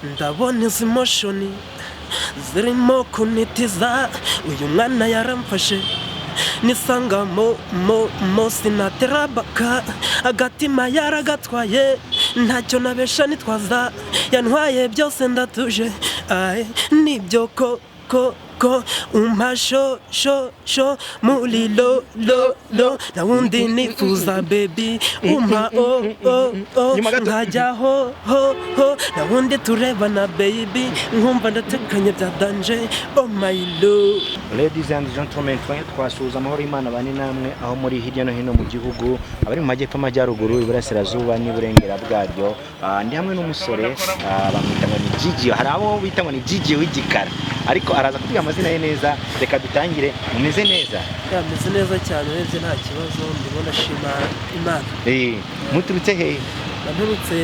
ndabona izi moshoni zirimo kunitiza uyu mwana yaramfashe nisanga mo sinaterabaka agatima yaragatwaye ntacyo nabesha nitwaza yantwaye byose ndatuje nibyo ko umpasho muri lo na wundi nifuza baby umpa nkajya ho na wundi turebana baby nkumva ndatekanye bya danje oh my love. Ladies and gentlemen, twasuza amahoro y'Imana bane namwe aho muri hirya no hino mu gihugu abari mu majyepfo amajyaruguru iburasirazuba n'iburengera bwaryo. Ndi hamwe n'umusore bamwita ngo ni Gigi, hari abo bita ngo ni Gigi w'igikara ariko araza kuvuga amazina ye neza. Reka dutangire. Mumeze neza? Meze neza cyane urebye nta kibazo ndibona shima Imana. Muturutse he? Naturutse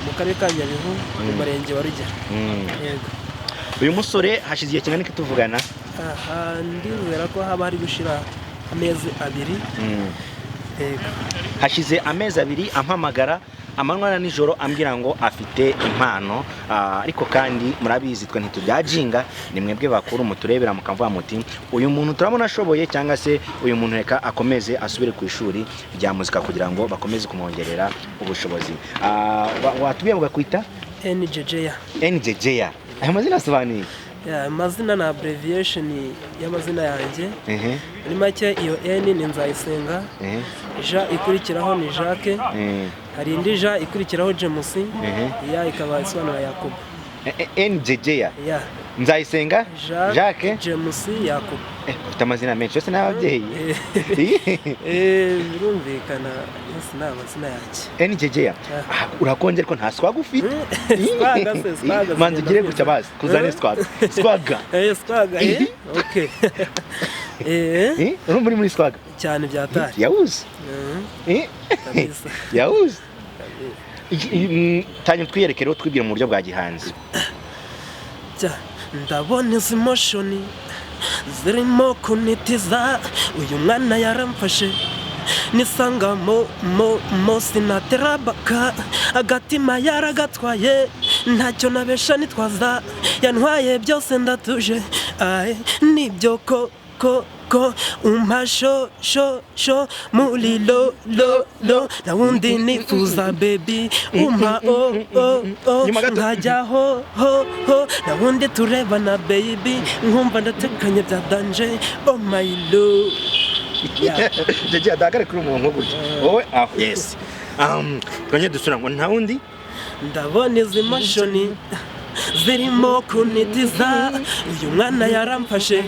mu karere ka Nyabihu mu murenge wa Rugera. Yego. Uyu musore hashize igihe kingana iki tuvugana? Ndizera ko haba hari gushira amezi abiri. Yego. Hashize amezi abiri ampamagara amanywa na nijoro ambwira ngo afite impano, ariko kandi murabizi twe ntitubyajinga, ni mwebwe bakuru muturebera mukamvuga muti uyu muntu turabona ashoboye cyangwa se uyu muntu reka akomeze asubire ku ishuri rya muzika kugira ngo bakomeze kumwongerera ubushobozi. Watubwiye ngo kwita ninjye. Ayo mazina asobanuye? Amazina na abbreviation y'amazina yanjye. Muri make iyo N ni Nzayisenga, J ikurikiraho ni Jacques, hari indi J ikurikiraho James, ya ikaba isobanura Yakobo. Ninjye Nzayisenga, Jacques, James, Yakobo. Ufite amazina menshi yose n'ababyeyi. Birumvikana yose ni amazina yanjye. Ninjye urakongera ko nta swag ufite? Swaga manzi ugire gutya basi kuzane swaga. Swaga. Okay. Urumva muri swaga cyane byatari. Yawuze. Yawuze. Tanye twiyereke rero twibwira mu buryo bwa gihanzi. Ndabona izi moshoni zirimo kunitiza uyu mwana yaramfashe nisanga mo sinaterabaka agatima yaragatwaye ntacyo nabesha nitwaza yantwaye byose ndatuje nibyo ko umpasho muri lo na wundi nifuza baby umpa nkajya ho na wundi turebana baby nkumva ndatekanye bya danje oh my love. Jeje adagare kuri umuntu gutya wowe yes. Twanye dusura ngo nta wundi ndabona izi moshoni zirimo kunitiza uyu mwana yaramfashe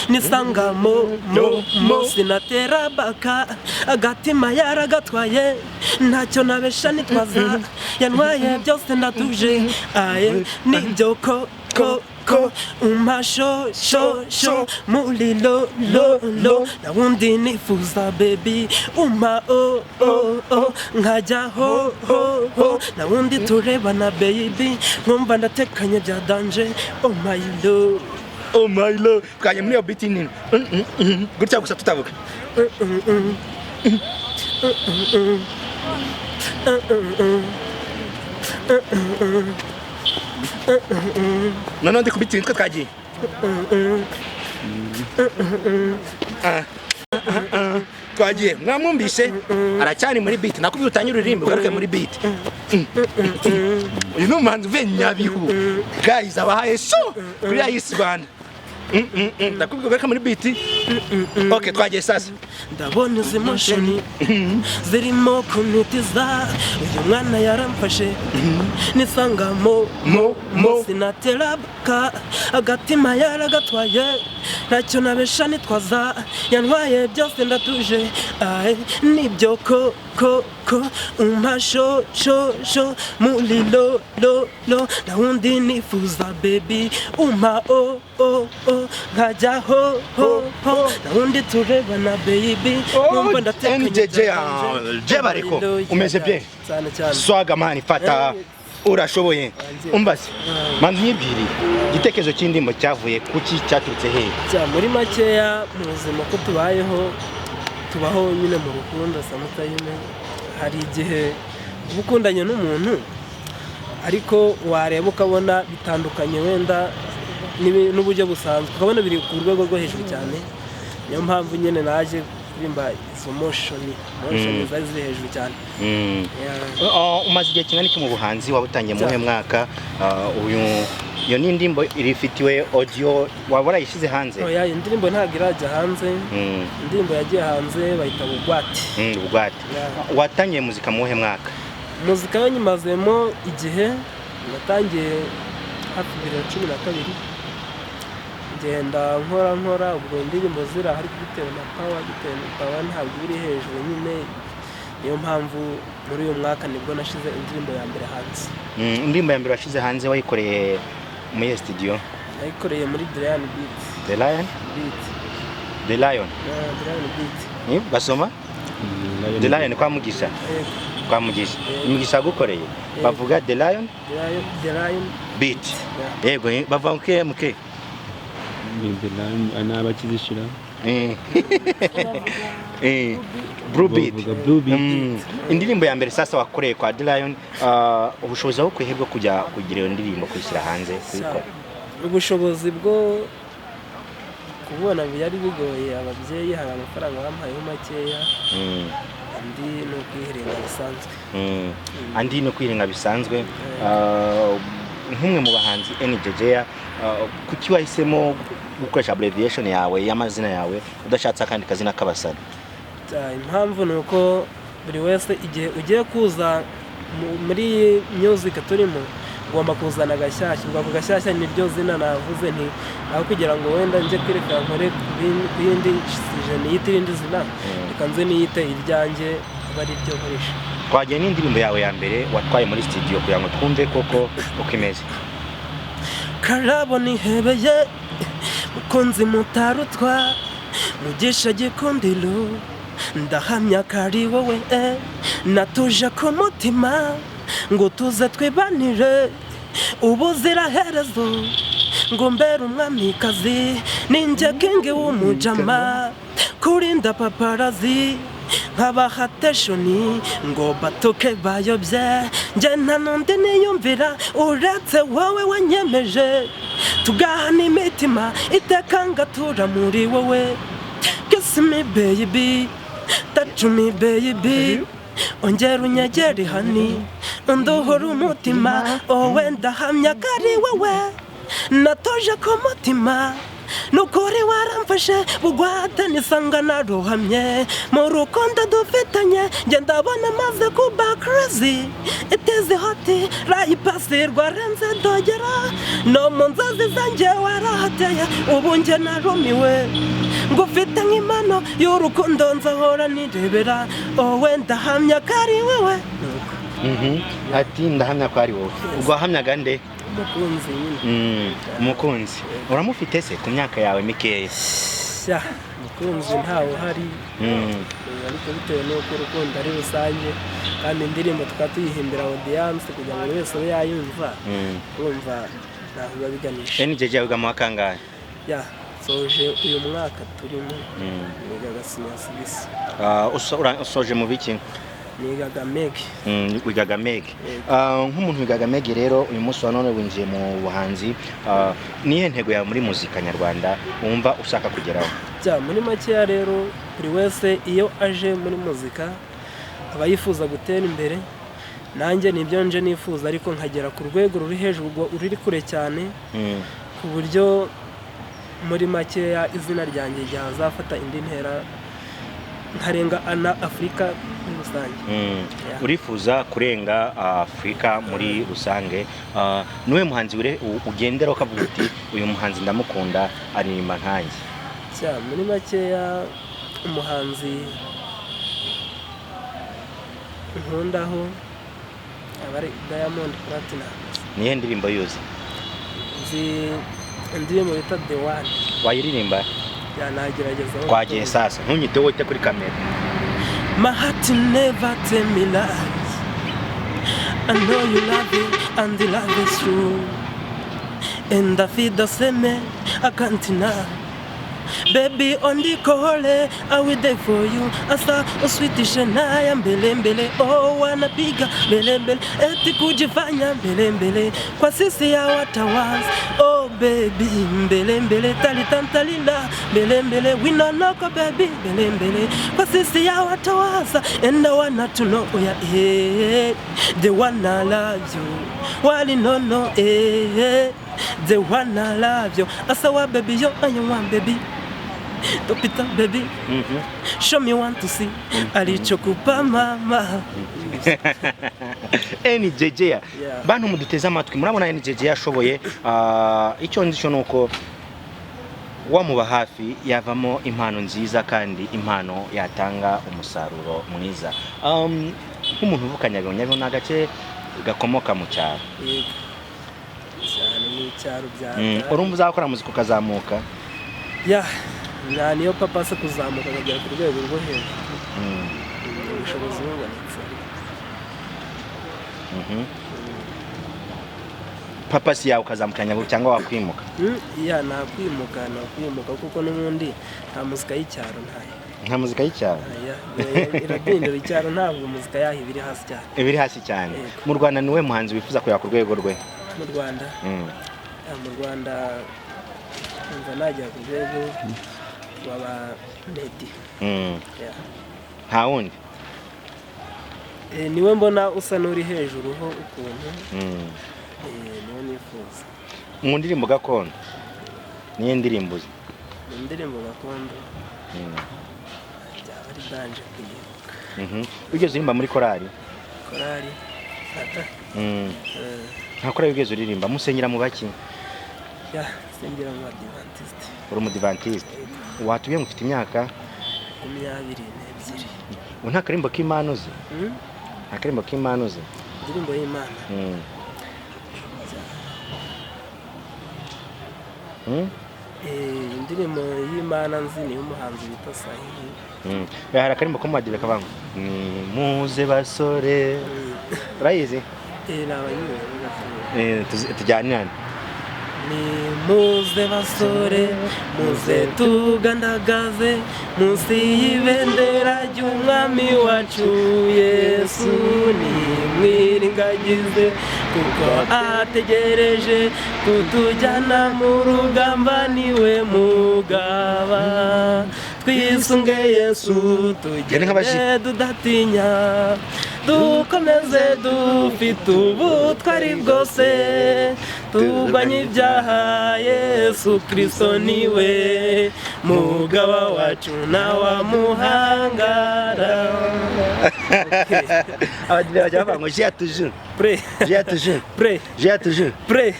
nisanga mo sinaterabaka agatima yaragatwaye ntacyo nabesha nitwaza yantwaye byose ndatuje nibyo ko umpasho muri lo na wundi nifuza baby umpa nkajya ho na wundi turebana baby nkumva ndatekanye bya danje oh my love. Oh my love. Kanye muri beat nini? Gutya gusa tutavuga. None ndi kubita nitwe twagiye. Twagiye mwamwumvise aracyari muri beat nakubwiye utanyura uririmba ugaruke muri beat. Uyu n'umuhanzi uvuye Nyabihu guys abahaye kuri Ayisi Rwanda. Ndakubwiye ugaruke muri beat. Okay twagiye sasa. Ndabona izi moshoni zirimo kunitiza uyu mwana yaramfashe nisanga mo sinaterabaka agatima yaragatwaye ntacyo nabesha nitwaza yantwaye byose ndatuje nibyo ko umpasho muri lo na wundi nifuza baby umpa nkajya ho na wundi turebana baby numva ndatekanye bariko umeze bien swaga mani fata urashoboye umbaze manzi nyibwiri igitekerezo cy'indimbo cyavuye kuki cyaturutse he? Muri makeya mu buzima ko tubaho nyine mu rukundo samutayime hari igihe ubukundanye n'umuntu ariko wareba ukabona bitandukanye wenda n'uburyo busanzwe, ukabona biri ku rwego rwo hejuru cyane. Niyo mpamvu nyine naje kuririmba izo motion zari ziri hejuru cyane. Umaze igihe kingana iki mu buhanzi? waba utangiye mu mwaka? Iyo ni indirimbo irifitiwe audio waba warayishyize hanze? Oya, indirimbo ntabwo irajya hanze. Indirimbo yagiye hanze bayita bugwate. Bugwate. Watangiye muzika mu mwaka? Muzika yo nyimazemo igihe, natangiye hafi 2012. Ngenda nkora ubwo indirimbo zirahari bitewe na power ntabwo iri hejuru nyine. Niyo mpamvu muri uyu mwaka nibwo nashize indirimbo ya mbere hanze. Indirimbo ya mbere washize hanze wayikoreye muri studio? Nayikoreye muri The Lion Beat. Basoma The Lion kwa Mugisha? Kwa Mugisha. Mugisha gukoreye bavuga The Lion Beat. Yego bavuga muke anabakizishira Blue Beat. Indirimbo ya mbere sasa wakoreye kwa The Lion, ubushobozi bwo kwihebwa kujya kugira iyo ndirimbo kwishyira hanze kubikora? Ubushobozi bwo kubona byari bigoye, ababyeyi hari amafaranga bampayeho makeya. Andi no kwirenga bisanzwe. Nk'umwe mu bahanzi ninjye, kuki wahisemo gukoresha abbreviation yawe y'amazina yawe udashatse akandi kazina k'abasare? Impamvu ni uko buri wese igihe ugiye kuza muri music turimo ugomba kuzana agashyashya. Ubwo gashyashya niryo zina navuze nti aho kugira ngo wenda nje kwerekana nkore ku yindi season y'irindi zina, reka nze niyite iryanjye bari ryo nkoresha. Twagiye n'indirimbo yawe ya mbere watwaye muri studio kugira ngo twumve koko uko imeze. Karabo nihebeye mukunzi mutarutwa mugisha gikundiro, ndahamya kari wowe natuje ku mutima ngo tuze twibanire ubuziraherezo, ngo mbere umwamikazi ninjye king w'umujama, kurinda paparazi nk'abahateshoni ngo batuke bayobye. Njye nta n'undi niyumvira uretse wowe wanyemeje, tugahana imitima iteka ngatura muri wowe. Kiss me baby, touch me baby, ongera unyegere hani unduhura umutima. Wowe ndahamya ko ari wowe natoje ku mutima, nukuri waramfashe bugwate nisanga naruhamye mu rukundo dufitanye. Njye ndabona maze kuba crazy, it is hot rayipasi rwarenze dogera, no mu nzozi zanjye warahateye. Ubu njye narumiwe ngufite nk'impano y'urukundo nzahora nirebera. Wowe ndahamya ko ari wowe. Ati ndahamya ko ari wowe. Ubwo wahamyaga nde? Umukunzi nyine. Umukunzi uramufite se ku myaka yawe mikeya? Umukunzi ntawe uhari, ariko bitewe n'uko urukundo ari rusange kandi indirimbo tukaba tuyihimbira audience kugira ngo buri wese abe yayumva. Urumva ntaho biba biganisha. ninjye wiga mu wa kangahe? Soje uyu mwaka turimo nigaga sinasibisi. Usoje mu biki? Nigaga Meg. Wigaga Meg. Nk'umuntu wigaga Meg rero uyu munsi wa none winjiye mu buhanzi, nihe ntego yawe muri muzika nyarwanda wumva ushaka kugeraho? Muri makeya rero buri wese iyo aje muri muzika aba yifuza gutera imbere. Nanjye nibyo nje nifuza, ariko nkagera ku rwego ruri hejuru ruri kure cyane, ku buryo muri makeya izina ryanjye ryazafata indi ntera nkarenga Afurika muri rusange. Urifuza kurenga Afurika muri rusange. Niwe muhanzi ugendera ukavuga uti uyu muhanzi ndamukunda aririmba nkanjye? Muri makeya umuhanzi nkundaho abari Diamond Platinum. Nihe ndirimbo yuzi? Indirimbo bita Dore. Wayiririmba? Nagerageza. Twagiye sasa ntunyite wote kuri kamera. My heart never tell me lies, I know you love it and the love is true, and I feel the same, I can't deny. baby on the call, I will there for you. Asa sweet shenaya mbele mbele, oh wanapiga mbele mbele, eti kujifanya mbele mbele kwa sisi ya watawazi. Oh baby mbele mbele, talitantalinda mbele mbele, we no noko baby mbele mbele kwa sisi ya watawaza. And I wanna to know, oh yeah, hey, they wanna love you, wali no no, hey, they wanna love you. Asawa baby yo, and you want baby, topita baby, show me want to see, alichokupa mama. NJJ bantu muduteza amatwi murabona NJJ yashoboye icyo ndisho nuko wamuba hafi yavamo impano nziza kandi impano yatanga umusaruro mwiza. Nk'umuntu uvukanya Nyabihu n'agace gakomoka mu cyaro. Cyane mu cyaro bya. Urumva uzakora muzika ukazamuka? Ya, niyo papa se kuzamuka akagera ku rwego rwo hejuru. Ubushobozi bubonetse. Papa si yawe ukazamuka Nyabihu cyangwa wakwimuka? Ya nakwimuka kuko n'ubundi nta muzika y'icyaro ntayo. Nta muzika y'icyaro? Iradindira icyaro ntabwo muzika yaho ibiri hasi cyane. Ibiri hasi cyane. Mu Rwanda niwe muhanzi wifuza kujya ku rwego rwe? Mu Rwanda? Mu Rwanda umva najya ku rwego rw'aba Meddy. Nta wundi? Niwe mbona usa n'uri hejuru ho ukuntu. Niwe nifuza. Mu ndirimbo gakondo niyo ndirimbo ze? Mu ndirimbo gakondo byaba ari danje kwibuka. Ugeze urimba muri korali? Korali ata. Nta korali ugeze uririmba? Musengera mu baki? Ya sengera mu Adventiste. Uri mu Adventiste? Watubwiye ngo ufite imyaka 22. Nta karimbo k'Imana uzi? Nta karimbo k'Imana uzi? Indirimbo y'Imana. Indirimbo y'Imana nzi ni umuhanzi bita Sahihi. Hari akarimbo ko Meddy kavango ni muze basore. Urayizi? Nabayizi. Tujyanirane. Ni muze basore, muze tugandagaze munsi y'ibendera ry'umwami wacu Yesu, ni mwiringagize kuko ategereje kutujyana mu rugamba, niwe mugaba. Twisunge Yesu tugende tudatinya, dukomeze dufite ubutwari bwose, turwanye ibyaha. Yesu Kristo niwe mugaba wacu nawamuhangara. Abadile bajya bavuga ngo j'ai toujours Prêt. J'ai toujours Prêt. J'ai toujours Prêt.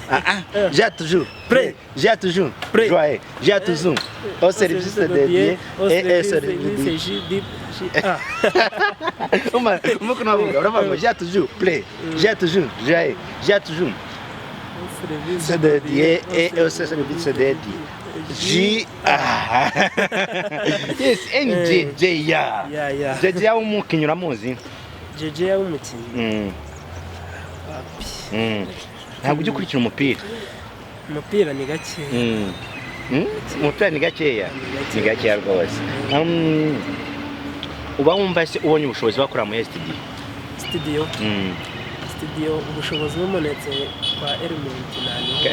J'ai toujours Prêt. J'ai toujours Prêt. Joyeux. J'ai toujours au service de Dieu et service de Dieu. Umuko navuga uravuga ngo j'ai toujours prêt. J'ai toujours joyeux. J'ai toujours c'est de Dieu et au service de Dieu. Yes, NJJ ya. JJ ya umukinnyi uramuzi? JJ ya umukinnyi. Ntabwo ujya ukurikira umupira? Umupira ni gake. Umupira ni gakeya? Ni gakeya rwose. Uba wumva se ubonye ubushobozi bakora mu studio? Studio? Studio ubushobozi bumonetse kwa Element nani?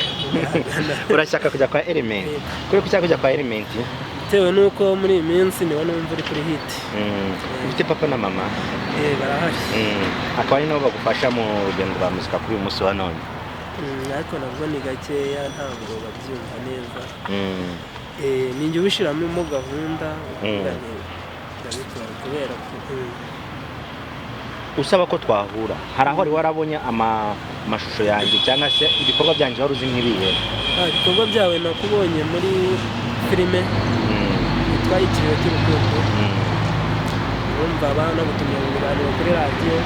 Urashaka kujya kwa Element? Kuri kucyaka kujya kwa Element? Tewe nuko muri iyi minsi niwe numva uri kuri hit. Ufite papa na mama? Barahari. Akaba ari nabo bagufasha mu rugendo rwa muzika kuri uyu munsi wa none? Ariko nabwo ni gakeya ntabwo babyumva neza. Ninjye ubishiramo gahunda ndabikora kubera ko usaba ko twahura. Hari aho wari warabonye amashusho yanjye cyangwa se ibikorwa byanjye wari uzi nk'ibihe? Ibikorwa byawe nakubonye muri filime twayikiriwe cy'urukundo. Urumva abana gutumye mu biganiro kuri radiyo.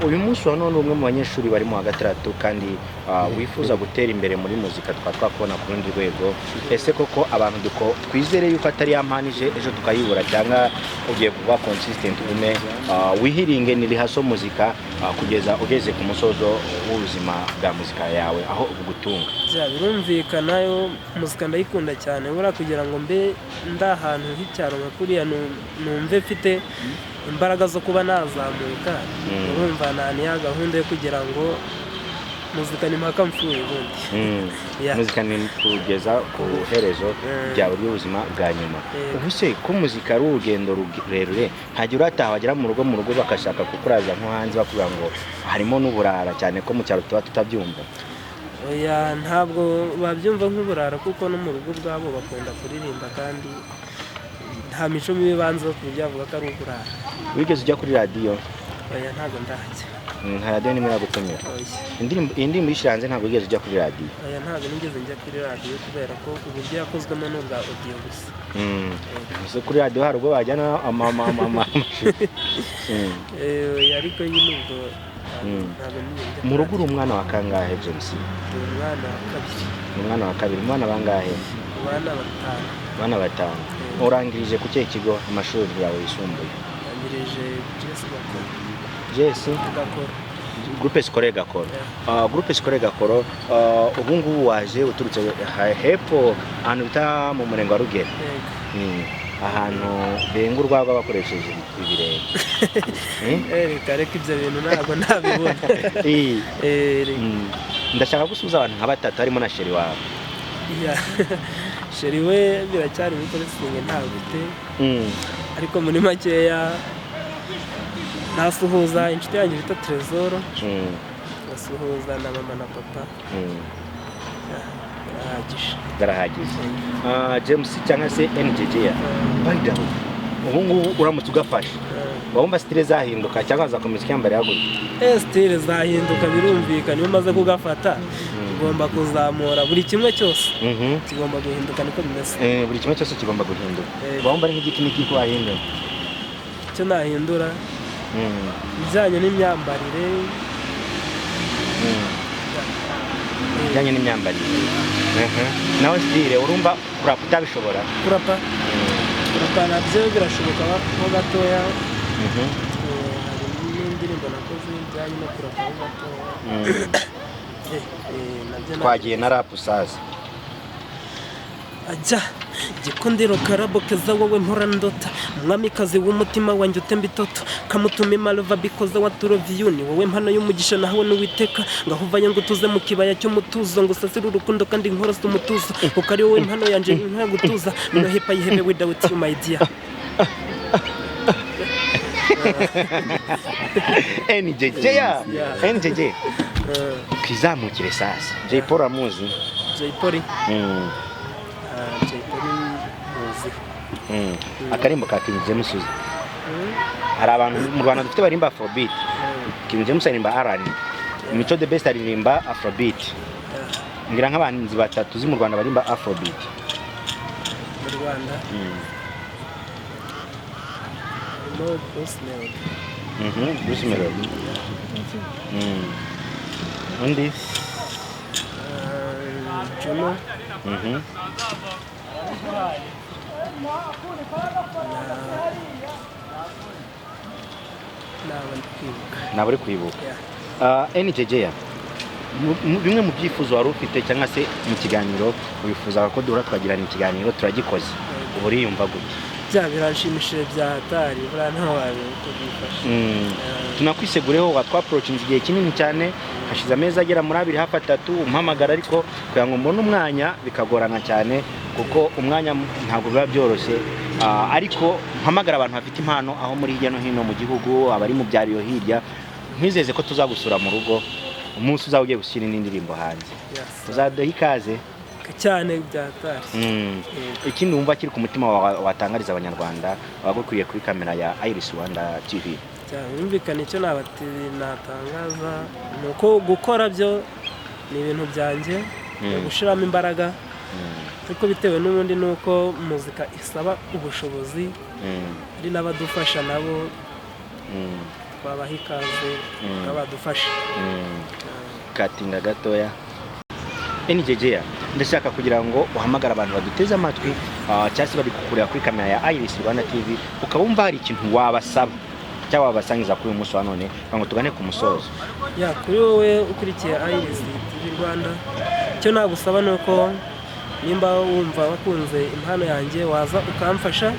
uyu munsi wa none umwe mu banyeshuri bari mu wa gatandatu kandi wifuza gutera imbere muri muzika twakubona ku rundi rwego. Ese koko abantu twizere yuko atari yamanije ejo tukayibura, cyangwa ugiye kuba consistent ume wihiringe nirihaso muzika kugeza ugeze ku musozo w'ubuzima bwa muzika yawe aho ugutunga? Birumvikana yo muzika ndayikunda cyane, bura kugira ngo mbe ndahantu h'icyaro nka kuriya numve mfite imbaraga zo kuba nazamuka. Urumva naniya gahunda yo kugira ngo muzika ni mpaka mfuye ubundi. Muzika ni kugeza ku herezo ryawe ry'ubuzima bwa nyuma. Ubu se ko muzika ari urugendo rurerure, ntagira urataha wagera mu rugo bakashaka kukuraza nko hanze bakubwira ngo harimo n'uburara, cyane ko mu cyaro tuba tutabyumva? Oya, ntabwo babyumva nk'uburara kuko no mu rugo bwabo bakunda kuririmba kandi nta mico mibi banze ku buryo bavuga ko ari uburara. Wigeze ujya kuri radiyo? Oya, ntabwo ndahajya. Nta radiyo nimwe iragutumira? Indirimbo yishyira hanze ntabwo wigeze ujya kuri radiyo? Oya, ntabwo nigeze njya kuri radiyo kubera ko uburyo yakozwemo ni ubwa audio gusa. Ese kuri radiyo hari ubwo bajyana ariko nyine ubwo mu rugo uri umwana wa kangahe James? Umwana wa kabiri. Umwana wa kabiri. Umwana bangahe? Abana batanu. Urangirije ku kihe kigo amashuri yawe yisumbuye? Urangirije Jesse Gakoro. Groupe scolaire Gakoro. Groupe scolaire Gakoro, ubu ngubu waje uturutse hepfo ahantu bita mu murenge wa Rugera. Ahantu benga urwagwa bakoresheje ibirenge. Reka ibyo bintu ntabwo nabibona. Ndashaka gusubiza abantu nka batatu harimo na sheri wawe. Sheri we biracyari muri polisinge ntabute, ariko muri makeya nasuhuza inshuti yanjye bita Trezor, nasuhuza na mama na papa. Garahagije. James cyangwa se ninjye bayida, ubu ngubu uramutse ugafashe wumva style zahinduka cyangwa zakomeza kwambara yagutse? Style zahinduka birumvikana, iyo maze kugafata ugomba kuzamura buri kimwe cyose kigomba guhinduka, niko bimeze. Buri kimwe cyose kigomba guhinduka. Wumva ari nk'igiki n'iki wahindura? Icyo nahindura bijyanye n'imyambarire. Bijyanye n'imyambarire. Nawe style urumva kurapa utabishobora? Kurapa nabyo birashoboka ho gatoya. Hari n'indirimbo nakoze bijyanye no kurapa ho gatoya. Twagiye na rap usaza. Ajya gikundiro karabo keza wowe mpora ndota, umwamikazi w'umutima wanjye utemba itoto, kamutuma imalova bikoze waturoviyuni, wowe mpano y'umugisha nawe n'uwiteka, ngaho uvaye ngo utuze mu kibaya cy'umutuzo, ngo usasire urukundo kandi nkorose umutuzo, kuko ari wowe mpano yanjye nkwiye gutuza, no hepa yihebe without you my dear. NJJ ukizamukire sasa. Jay Paul amuzi? Jay Paul muzi. Akarimbo ka King James uzi? Hari abantu mu Rwanda dufite barimba Afrobeat. King James arimba R&B. Mico the Best aririmba Afrobeat. Ngira nk'abanzi batatu uzi mu Rwanda barimba Afrobeat. Mu Rwanda Brucemelody. Brucemelody. Undi? Juno. Nabari kwibuka. NJJ bimwe mu byifuzo wari ufite cyangwa se mu kiganiro wifuzaga ko duhora twagirana ikiganiro turagikoze, ubu uriyumva gute? Birashimishije bya hatari, bura ntawaje kubifasha. Tunakwisegureho watwaprochinze igihe kinini cyane, hashize amezi agera muri 2 hafi 3 umpamagara, ariko kugira ngo mbone umwanya bikagorana cyane kuko umwanya ntabwo biba byoroshye, ariko mpamagara abantu bafite impano aho muri hirya no hino mu gihugu, abari mu byariyo hirya, nkwizeze ko tuzagusura mu rugo umunsi uzaba ugiye gushyira indirimbo hanze. Uzaduha ikaze cyane byatari. Ikindi wumva kiri ku mutima watangariza abanyarwanda bagukuriye kuri kamera ya Iris Rwanda TV? Yumvikana icyo natangaza nuko gukora byo ni ibintu byanjye, gushiramo imbaraga, ariko bitewe n'ubundi nuko muzika isaba ubushobozi, ari n'abadufasha nabo twabaha ikaze bakabadufasha. Katinga gatoya ninjye ndashaka kugira ngo uhamagara abantu baduteze amatwi cyangwa se bari kukureba kuri kamera ya Iris Rwanda TV ukabumva hari ikintu wabasaba cyangwa wabasangiza kuri uyu munsi wa none ngo tugane ku musozo. Kuri wowe ukurikiye Iris TV Rwanda, icyo nagusaba ni uko nimba wumva wakunze impano yanjye waza ukamfasha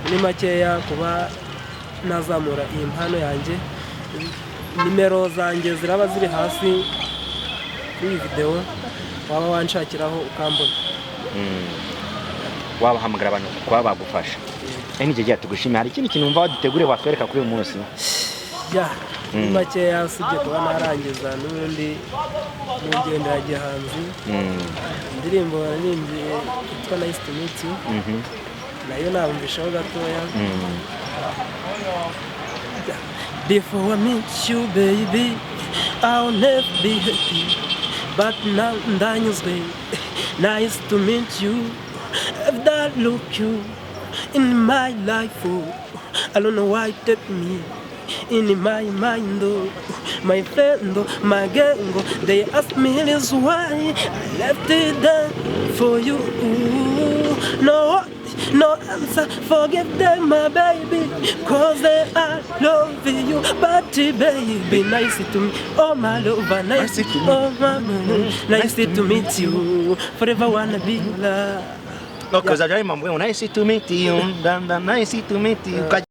muri makeya kuba nazamura iyi mpano yanjye. Nimero zanjye ziraba ziri hasi kuri iyi video, waba wanshakiraho ukambona. Wabahamagara abantu kuba bagufasha. Ninjye tugushimira. Hari ikindi kintu wumva wadutegure watwereka kuri uyu munsi? Makeya usibye kuba narangiza n'ubundi mu ngendo ya gihanzi, indirimbo ninjye yitwa Nice to meet you, nayo nabumvishaho gatoya. Before I meet you baby, I'll never be happy, but now ndanyuzwe. Nice to meet you, if that look you in my life, I don't know why take me in my mind, my friend, my gang, they ask me this why I left it there for you. No answer, forgive them, my baby, cause they are loving you. But baby, nice to me, oh my lover, nice to me, oh my man, nice to meet you, forever wanna be your love. Because I remember when nice to meet you, nice to meet you.